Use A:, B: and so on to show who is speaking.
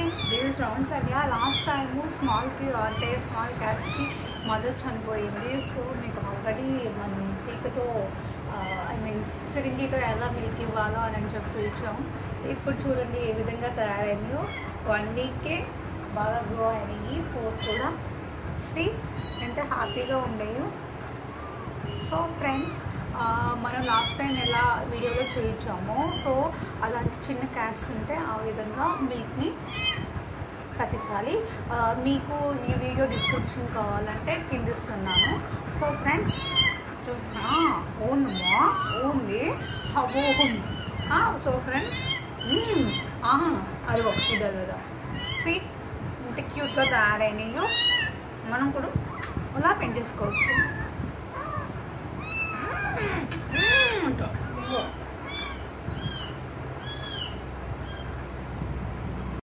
A: Friends these rounds అయ్యా last time స్మాల్కి అంటే small క్యాట్స్కి mother చనిపోయింది. సో మీకు ఆల్రెడీ మనం టీకతో ఐ మీన్ సిరింగితో ఎలా మిల్క్ ఇవ్వాలో అని చెప్పి చూసాము. ఇప్పుడు చూడండి ఏ విధంగా తయారైందో. 1 వీక్కే బాగా గ్రో అయినాయి. 4 కూడా సి ఎంత హ్యాపీగా ఉండేవి. సో ఫ్రెండ్స్ మనం లాస్ట్ టైం ఎలా వీడియోలో చూపించామో సో అలాంటి చిన్న క్యాట్స్ ఉంటే ఆ విధంగా మిల్క్ని కట్టించాలి. మీకు ఈ వీడియో డిస్క్రిప్షన్ కావాలంటే కింద ఇస్తున్నాను. సో ఫ్రెండ్స్ ఓన్మా ఓన్ది ఓన్. సో ఫ్రెండ్స్ అదిగో ఇదా సి ఇంత క్యూట్గా తయారైనాయో మనం కూడా అలా పెంచేసుకోవచ్చు.